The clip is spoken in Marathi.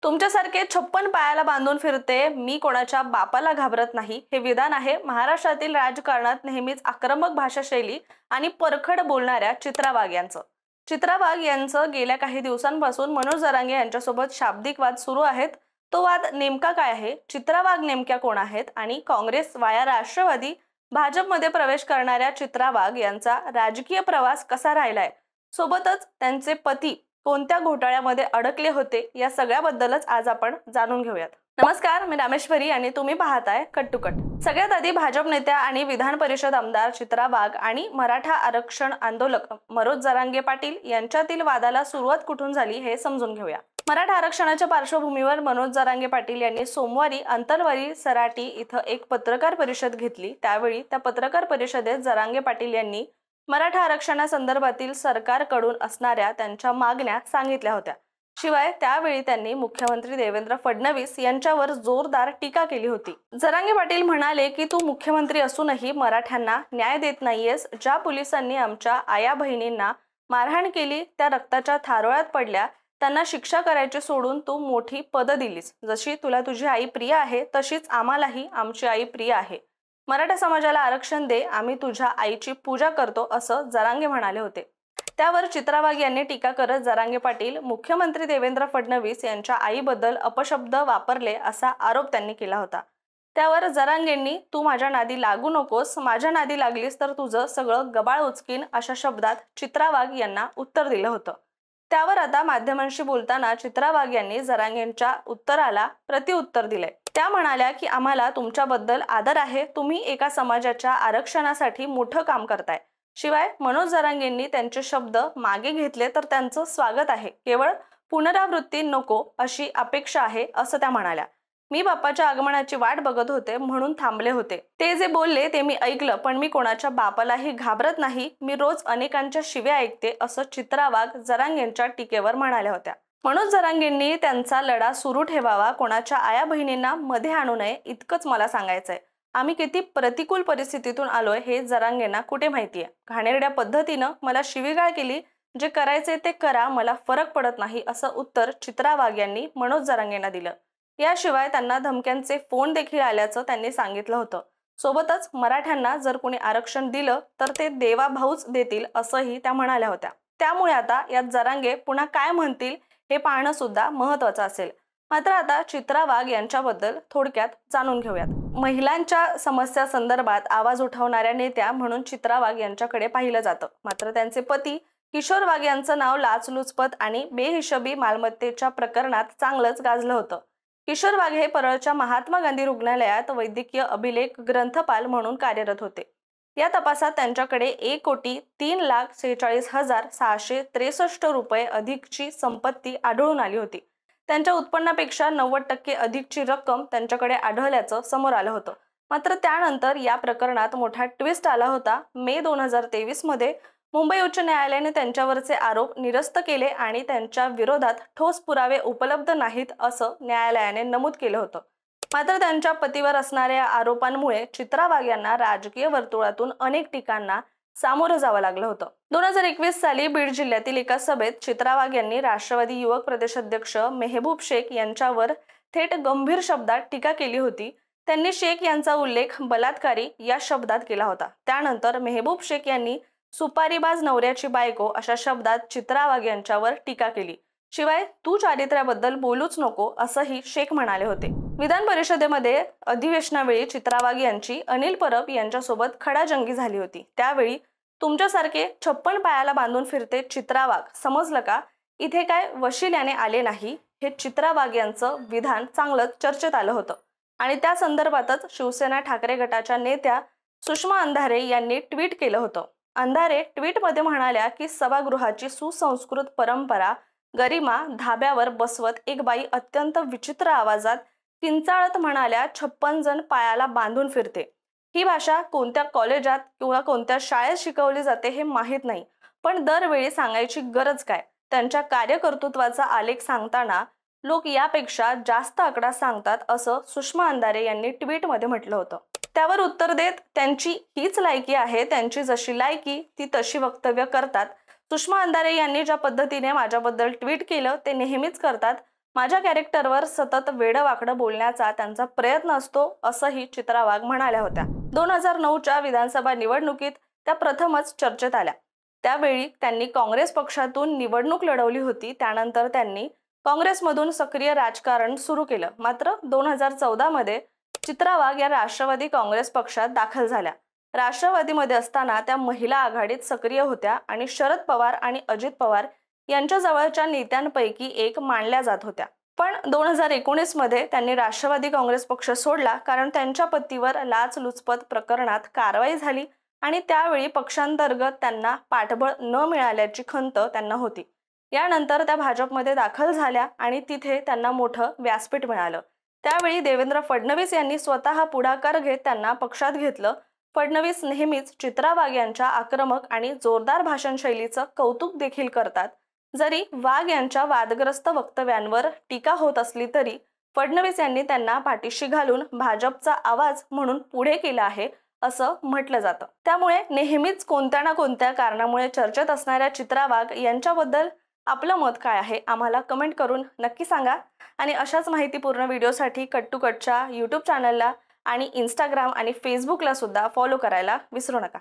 तुमच्यासारखे 56 पायाला बांधून फिरते, मी कोणाच्या बापाला घाबरत नाही, हे विधान आहे महाराष्ट्रातील राजकारणात नेहमीच आक्रमक भाषाशैली आणि परखड बोलणाऱ्या चित्रा वाघ यांचं. चित्रा वाघ यांचं गेल्या काही दिवसांपासून मनोज जरांगे यांच्यासोबत शाब्दिक वाद सुरू आहेत. तो वाद नेमका काय आहे, चित्रा वाघ नेमक्या कोण आहेत आणि काँग्रेस वाया राष्ट्रवादी भाजपमध्ये प्रवेश करणाऱ्या चित्रा वाघ यांचा राजकीय प्रवास कसा राहिलाय, सोबतच त्यांचे पती कोणत्या घोटाळ्यामध्ये अडकले होते, या सगळ्याबद्दलच आज आपण जाणून घेऊयात. नमस्कार, मी रामेश्वरी आणि तुम्ही पाहताय कट टू कट. सगळ्यात आधी भाजप नेत्या आणि विधान परिषद आमदार चित्रा वाघ आणि मराठा आरक्षण आंदोलक मनोज जरांगे पाटील यांच्यातील वादाला सुरुवात कुठून झाली हे समजून घेऊया. मराठा आरक्षणाच्या पार्श्वभूमीवर मनोज जरांगे पाटील यांनी सोमवारी अंतरवाली सराटी इथं एक पत्रकार परिषद घेतली. त्यावेळी त्या पत्रकार परिषदेत जरांगे पाटील यांनी मराठा आरक्षणासंदर्भातील सरकारकडून असणाऱ्या त्यांच्या मागण्या सांगितल्या होत्या. शिवाय त्यावेळी त्यांनी मुख्यमंत्री देवेंद्र फडणवीस यांच्यावर जोरदार टीका केली होती. जरांगे पाटील म्हणाले की तू मुख्यमंत्री असूनही मराठ्यांना न्याय देत नाहीयेस. ज्या पोलिसांनी आमच्या आया बहिणींना मारहाण केली, त्या रक्ताच्या थारोळ्यात पडल्या, त्यांना शिक्षा करायची सोडून तू मोठी पद दिलीस. जशी तुला तुझी आई प्रिय आहे तशीच आम्हालाही आमची आई प्रिय आहे. मराठा समाजाला आरक्षण दे, आम्ही तुझ्या आईची पूजा करतो, असं जरांगे म्हणाले होते. त्यावर चित्रा वाघ यांनी टीका करत जरांगे पाटील मुख्यमंत्री देवेंद्र फडणवीस यांच्या आईबद्दल अपशब्द वापरले असा आरोप त्यांनी केला होता. त्यावर जरांगेंनी तू माझ्या नादी लागू नकोस, माझ्या नादी लागलीस तर तुझं सगळं गबाळ उचकीन, अशा शब्दात चित्रा वाघ यांना उत्तर दिलं होतं. त्यावर आता माध्यमांशी बोलताना चित्रा वाघ यांनी जरांगेंच्या उत्तराला प्रतिउत्तर दिले. त्या म्हणाल्या की आम्हाला तुमच्याबद्दल आदर आहे, तुम्ही एका समाजाच्या आरक्षणासाठी मोठं काम करताय. शिवाय मनोज जरांगेंनी त्यांचे शब्द मागे घेतले तर त्यांचं स्वागत आहे, केवळ पुनरावृत्ती नको अशी अपेक्षा आहे, असं त्या म्हणाल्या. मी बाप्पाच्या आगमनाची वाट बघत होते म्हणून थांबले होते. ते जे बोलले ते मी ऐकलं, पण मी कोणाच्या बापालाही घाबरत नाही. मी रोज अनेकांच्या शिव्या ऐकते, असं चित्रा वाघ जरांगेंच्या टीकेवर म्हणाल्या होत्या. मनोज जरांगेंनी त्यांचा लढा सुरू ठेवावा, कोणाच्या आया बहिणींना मध्ये आणू नये, इतकंच मला सांगायचंय. आम्ही किती प्रतिकूल परिस्थितीतून आलोय हे जरांगेंना कुठे माहितीये. घाणेरड्या पद्धतीनं मला शिवीगाळ केली, जे करायचे ते करा, मला फरक पडत नाही, असं उत्तर चित्रा वाघ यांनी मनोज जरांगेंना दिलं. याशिवाय त्यांना धमक्यांचे फोन देखील आल्याचं त्यांनी सांगितलं होतं. सोबतच मराठ्यांना जर कोणी आरक्षण दिलं तर ते देवा भाऊच देतील, असंही त्या म्हणाल्या होत्या. त्यामुळे आता यात जरांगे पुन्हा काय म्हणतील हे पाहणं सुद्धा महत्त्वाचं असेल. मात्र आता चित्रा वाघ यांच्याबद्दल थोडक्यात जाणून घेऊयात. महिलांच्या समस्या संदर्भात आवाज उठवणाऱ्या नेत्या म्हणून चित्रा वाघ यांच्याकडे पाहिलं जातं. मात्र त्यांचे पती किशोर वाघ यांचं नाव लाचलुचपत आणि बेहिशोबी मालमत्तेच्या प्रकरणात चांगलंच गाजलं होतं. किशोर वाघ हे परळच्या महात्मा गांधी रुग्णालयात वैद्यकीय अभिलेख ग्रंथपाल म्हणून कार्यरत होते. या तपासात त्यांच्याकडे 1,43,46,663 रुपये अधिकची संपत्ती आढळून आली होती. त्यांच्या उत्पन्नापेक्षा 90% अधिकची रक्कम त्यांच्याकडे आढळल्याचं समोर आलं होतं. मात्र त्यानंतर या प्रकरणात मोठा ट्विस्ट आला होता. मे 2023 मध्ये मुंबई उच्च न्यायालयाने त्यांच्यावरचे आरोप निरस्त केले आणि त्यांच्या विरोधात ठोस पुरावे उपलब्ध नाहीत असं न्यायालयाने नमूद केलं होतं. मात्र त्यांच्या पतीवर असणाऱ्या आरोपांमुळे चित्रा वाघ यांना राजकीय वर्तुळातून अनेक टीकांना सामोरं जावं लागलं होतं. 2021 साली बीड जिल्ह्यातील एका सभेत चित्रा वाघ यांनी राष्ट्रवादी युवक प्रदेशाध्यक्ष मेहबूब शेख यांच्यावर थेट गंभीर शब्दात टीका केली होती. त्यांनी शेख यांचा उल्लेख बलात्कारी या शब्दात केला होता. त्यानंतर मेहबूब शेख यांनी सुपारीबाज नवऱ्याची बायको अशा शब्दात चित्रा वाघ यांच्यावर टीका केली. शिवाय तू चारित्र्याबद्दल बोलूच नको, असंही शेख म्हणाले होते. विधान परिषदेमध्ये अधिवेशनावेळी चित्रा वाघ यांची अनिल परब यांच्यासोबत खडाजंगी झाली होती. त्यावेळी तुमच्यासारखे 56 पायाला बांधून फिरते चित्रा वाघ, समजलं का, इथे काय वशिल्याने आले नाही, हे चित्रा वाघ यांचं विधान चांगलंच चर्चेत आलं होतं. आणि त्या संदर्भातच शिवसेना ठाकरे गटाच्या नेत्या सुषमा अंधारे यांनी ट्विट केलं होतं. अंधारे ट्विटमध्ये म्हणाल्या की सभागृहाची सुसंस्कृत परंपरा गरिमा धाब्यावर बसवत एक बाई अत्यंत विचित्र आवाजात किंचाळत म्हणाल्या, 56 जण पायाला बांधून फिरते. ही भाषा कोणत्या कॉलेजात किंवा कोणत्या शाळेत शिकवली जाते हे माहीत नाही, पण दरवेळी सांगायची गरज काय. त्यांच्या कार्यकर्तृत्वाचा आलेख सांगताना लोक यापेक्षा जास्त आकडा सांगतात, असं सुषमा अंधारे यांनी ट्विटमध्ये म्हटलं होतं. त्यावर उत्तर देत त्यांची हीच लायकी आहे, त्यांची जशी लायकी ती तशी वक्तव्य करतात. सुषमा अंधारे यांनी ज्या पद्धतीने माझ्याबद्दल ट्विट केलं ते नेहमीच करतात. माझ्या कॅरेक्टरवर सतत वेडवाकडं बोलण्याचा त्यांचा प्रयत्न असतो असंही चित्रा वाघ म्हणाल्या होत्या। 2009च्या विधानसभा निवडणुकीत त्या प्रथमच चर्चेत आल्या। त्यावेळी त्यांनी काँग्रेस पक्षातून निवडणूक लढवली होती। त्यानंतर त्यांनी काँग्रेसमधून सक्रिय राजकारण सुरू केलं। मात्र 2014 मध्ये चित्रा वाघ या राष्ट्रवादी काँग्रेस पक्षात दाखल झाल्या। राष्ट्रवादीमध्ये असताना त्या महिला आघाडीत सक्रिय होत्या आणि शरद पवार आणि अजित पवार यांच्या जवळच्या नेत्यांपैकी एक मानल्या जात होत्या। पण 2019 मध्ये त्यांनी राष्ट्रवादी काँग्रेस पक्ष सोडला, कारण त्यांच्या पतीवर लाचलुचपत प्रकरणात कारवाई झाली आणि त्यावेळी पक्षांतर्गत त्यांना पाठबळ न मिळाल्याची खंत त्यांना होती। यानंतर त्या भाजपमध्ये दाखल झाल्या आणि तिथे त्यांना मोठं व्यासपीठ मिळालं। त्यावेळी देवेंद्र फडणवीस यांनी स्वतः पुढाकार घेत त्यांना पक्षात घेतलं। फडणवीस नेहमीच चित्रा वाघ यांच्या आक्रमक आणि जोरदार भाषण शैलीचं कौतुक देखील करतात। जरी वाघ यांच्या वादग्रस्त वक्तव्यांवर टीका होत असली तरी फडणवीस यांनी त्यांना पाठीशी घालून भाजपचा आवाज म्हणून पुढे केला आहे असं म्हटलं जातं। त्यामुळे नेहमीच कोणत्या ना कोणत्या कारणामुळे चर्चेत असणाऱ्या चित्रा वाघ यांच्याबद्दल आपलं मत काय आहे आम्हाला कमेंट करून नक्की सांगा। आणि अशाच माहितीपूर्ण व्हिडिओसाठी कट टू कटच्या यूट्यूब चॅनलला आणि इंस्टाग्राम आणि फेसबुकला सुद्धा फॉलो करायला विसरू नका।